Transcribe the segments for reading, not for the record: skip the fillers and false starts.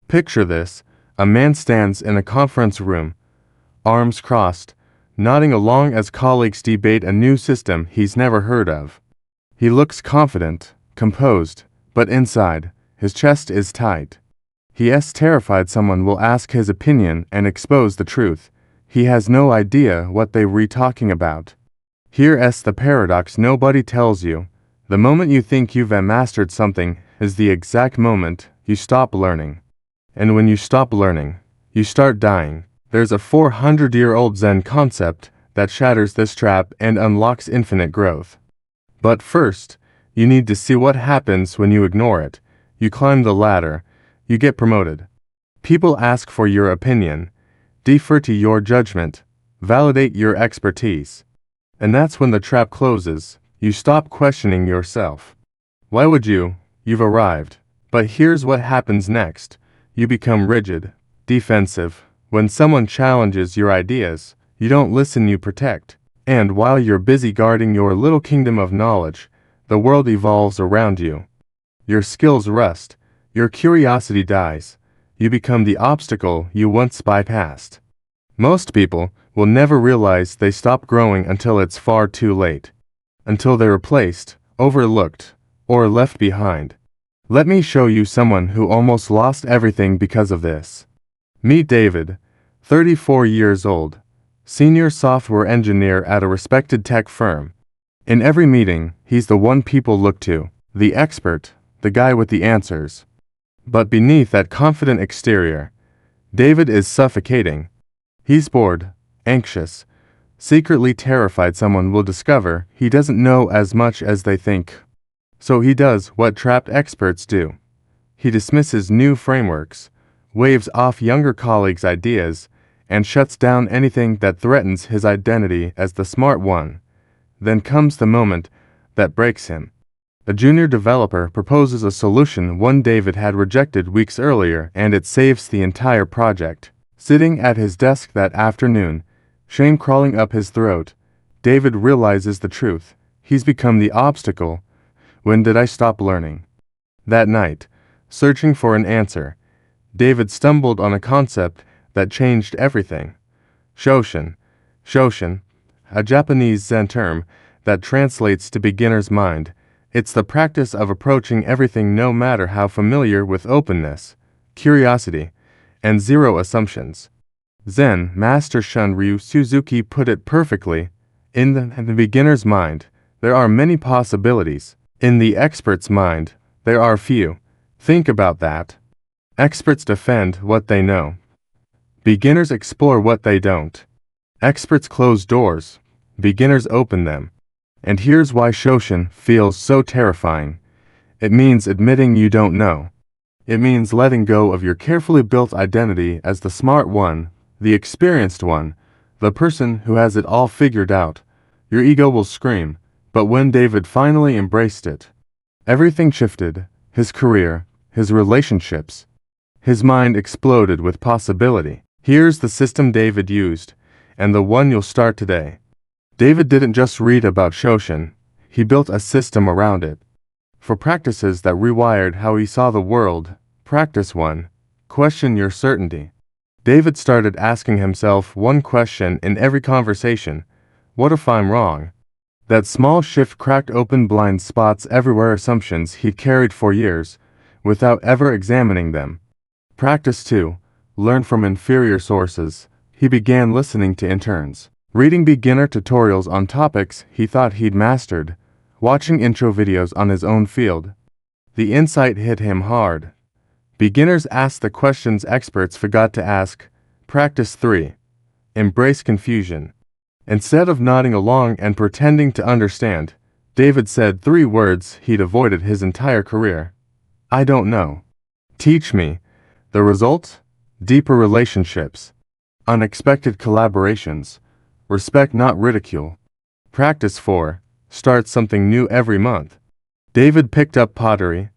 Picture this: a man stands in a conference room, arms crossed, nodding along as colleagues debate a new system he's never heard of. He looks confident, composed, but inside, his chest is tight. He is terrified someone will ask his opinion and expose the truth. He has no idea what they were talking about. Here's the paradox nobody tells you. The moment you think you've mastered something is the exact moment you stop learning. And when you stop learning, you start dying. There's a 400-year-old Zen concept that shatters this trap and unlocks infinite growth. But first, you need to see what happens when you ignore it. You climb the ladder, you get promoted. People ask for your opinion, defer to your judgment, validate your expertise. And that's when the trap closes. You stop questioning yourself. Why would you? You've arrived. But here's what happens next. You become rigid, defensive. When someone challenges your ideas, you don't listen, you protect. And while you're busy guarding your little kingdom of knowledge, the world evolves around you. Your skills rust, your curiosity dies. You become the obstacle you once bypassed. Most people will never realize they stop growing until it's far too late. Until they're replaced, overlooked, or left behind. Let me show you someone who almost lost everything because of this. Meet David, 34 years old, senior software engineer at a respected tech firm. In every meeting, he's the one people look to, the expert, the guy with the answers. But beneath that confident exterior, David is suffocating. He's bored, anxious, secretly terrified someone will discover he doesn't know as much as they think. So he does what trapped experts do. He dismisses new frameworks, waves off younger colleagues' ideas, and shuts down anything that threatens his identity as the smart one. Then comes the moment that breaks him. A junior developer proposes a solution one David had rejected weeks earlier, and it saves the entire project. Sitting at his desk that afternoon, shame crawling up his throat, David realizes the truth. He's become the obstacle. When did I stop learning? That night, searching for an answer, David stumbled on a concept that changed everything. Shoshin, a Japanese Zen term that translates to beginner's mind. It's the practice of approaching everything no matter how familiar with openness, curiosity, and zero assumptions. Zen Master Shunryu Suzuki put it perfectly. In the beginner's mind, there are many possibilities. In the expert's mind, there are few. Think about that. Experts defend what they know. Beginners explore what they don't. Experts close doors. Beginners open them. And here's why Shoshin feels so terrifying. It means admitting you don't know. It means letting go of your carefully built identity as the smart one, the experienced one, the person who has it all figured out. Your ego will scream, but when David finally embraced it, everything shifted. His career, his relationships. His mind exploded with possibility. Here's the system David used, and the one you'll start today. David didn't just read about Shoshin, he built a system around it. For practices that rewired how he saw the world, practice 1. Question your certainty. David started asking himself one question in every conversation: what if I'm wrong? That small shift cracked open blind spots everywhere, assumptions he'd carried for years, without ever examining them. Practice 2. Learn from inferior sources. He began listening to interns, reading beginner tutorials on topics he thought he'd mastered, watching intro videos on his own field. The insight hit him hard. Beginners ask the questions experts forgot to ask. Practice 3. Embrace confusion. Instead of nodding along and pretending to understand, David said 3 words he'd avoided his entire career. I don't know. Teach me. The result? Deeper relationships. Unexpected collaborations. Respect, not ridicule. Practice 4. Start something new every month. David picked up pottery,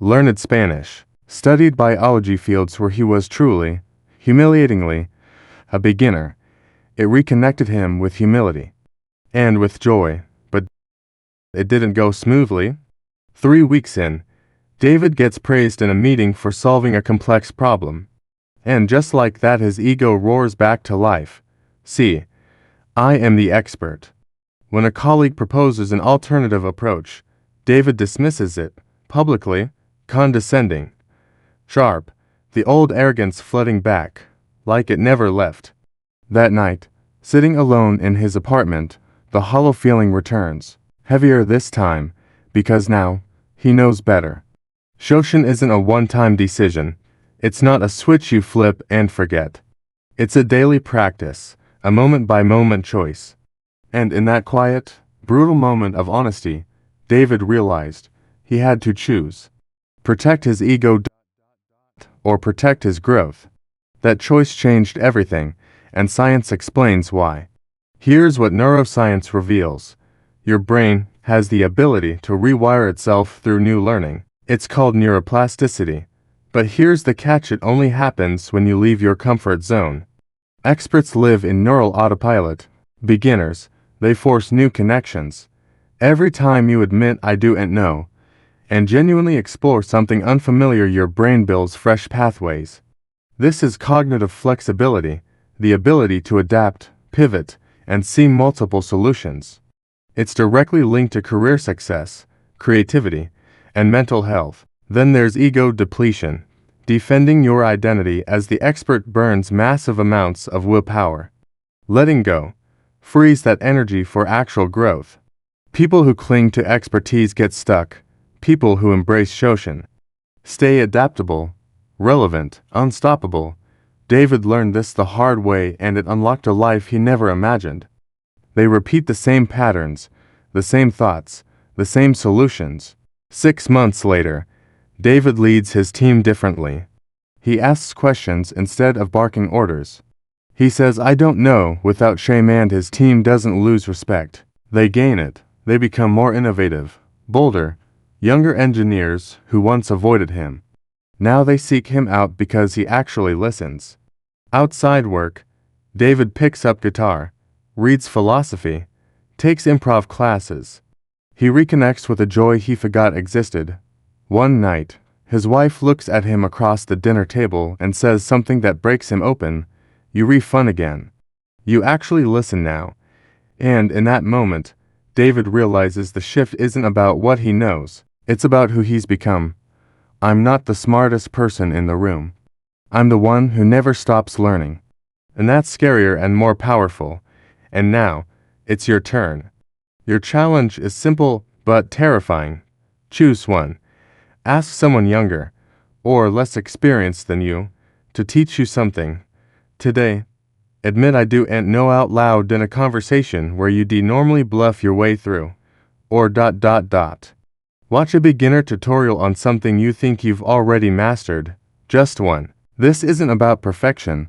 learned Spanish, studied biology, fields where he was truly, humiliatingly, a beginner. It reconnected him with humility and with joy, but it didn't go smoothly. 3 weeks in, David gets praised in a meeting for solving a complex problem. And just like that, his ego roars back to life. See, I am the expert. When a colleague proposes an alternative approach, David dismisses it, publicly, condescending, sharp, the old arrogance flooding back, like it never left. That night, sitting alone in his apartment, the hollow feeling returns, heavier this time, because now, he knows better. Shoshin isn't a one-time decision. It's not a switch you flip and forget. It's a daily practice, a moment-by-moment choice. And in that quiet, brutal moment of honesty, David realized he had to choose. Protect his ego or protect his growth. That choice changed everything, and science explains why. Here's what neuroscience reveals. Your brain has the ability to rewire itself through new learning. It's called neuroplasticity. But here's the catch: it only happens when you leave your comfort zone. Experts live in neural autopilot. Beginners, they force new connections. Every time you admit I do and know, and genuinely explore something unfamiliar, your brain builds fresh pathways. This is cognitive flexibility, the ability to adapt, pivot, and see multiple solutions. It's directly linked to career success, creativity, and mental health. Then there's ego depletion. Defending your identity as the expert burns massive amounts of willpower. Letting go frees that energy for actual growth. People who cling to expertise get stuck. People who embrace Shoshin stay adaptable, relevant, unstoppable. David learned this the hard way, and it unlocked a life he never imagined. They repeat the same patterns, the same thoughts, the same solutions. 6 months later, David leads his team differently. He asks questions instead of barking orders. He says, I don't know, without shame, and his team doesn't lose respect. They gain it. They become more innovative, bolder, younger engineers who once avoided him. Now they seek him out because he actually listens. Outside work, David picks up guitar, reads philosophy, takes improv classes. He reconnects with a joy he forgot existed. One night, his wife looks at him across the dinner table and says something that breaks him open. You refun again. You actually listen now. And in that moment, David realizes the shift isn't about what he knows. It's about who he's become. I'm not the smartest person in the room. I'm the one who never stops learning. And that's scarier and more powerful. And now, it's your turn. Your challenge is simple but terrifying. Choose one. Ask someone younger, or less experienced than you, to teach you something. Today, admit I do and know out loud in a conversation where you normally bluff your way through. Or ... Watch a beginner tutorial on something you think you've already mastered. Just one. This isn't about perfection.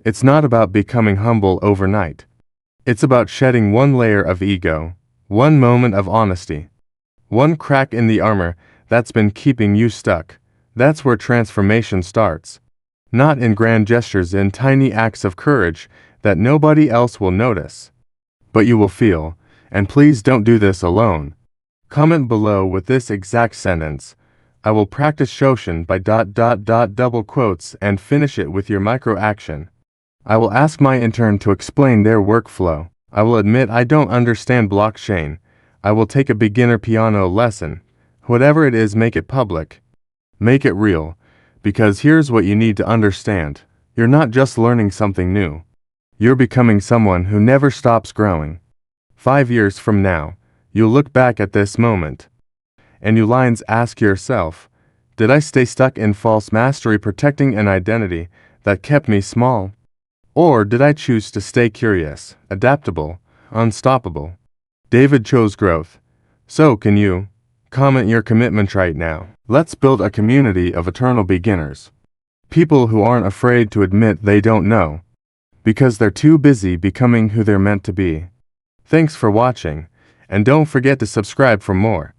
It's not about becoming humble overnight. It's about shedding one layer of ego, one moment of honesty, one crack in the armor that's been keeping you stuck. That's where transformation starts. Not in grand gestures, in tiny acts of courage that nobody else will notice. But you will feel, and please don't do this alone. Comment below with this exact sentence. I will practice Shoshin by ... double quotes and finish it with your micro action. I will ask my intern to explain their workflow. I will admit I don't understand blockchain. I will take a beginner piano lesson. Whatever it is, make it public. Make it real. Because here's what you need to understand. You're not just learning something new. You're becoming someone who never stops growing. 5 years from now, you'll look back at this moment, and you lines ask yourself, did I stay stuck in false mastery protecting an identity that kept me small? Or did I choose to stay curious, adaptable, unstoppable? David chose growth. So can you. Comment your commitment right now. Let's build a community of eternal beginners. People who aren't afraid to admit they don't know, because they're too busy becoming who they're meant to be. Thanks for watching. And don't forget to subscribe for more.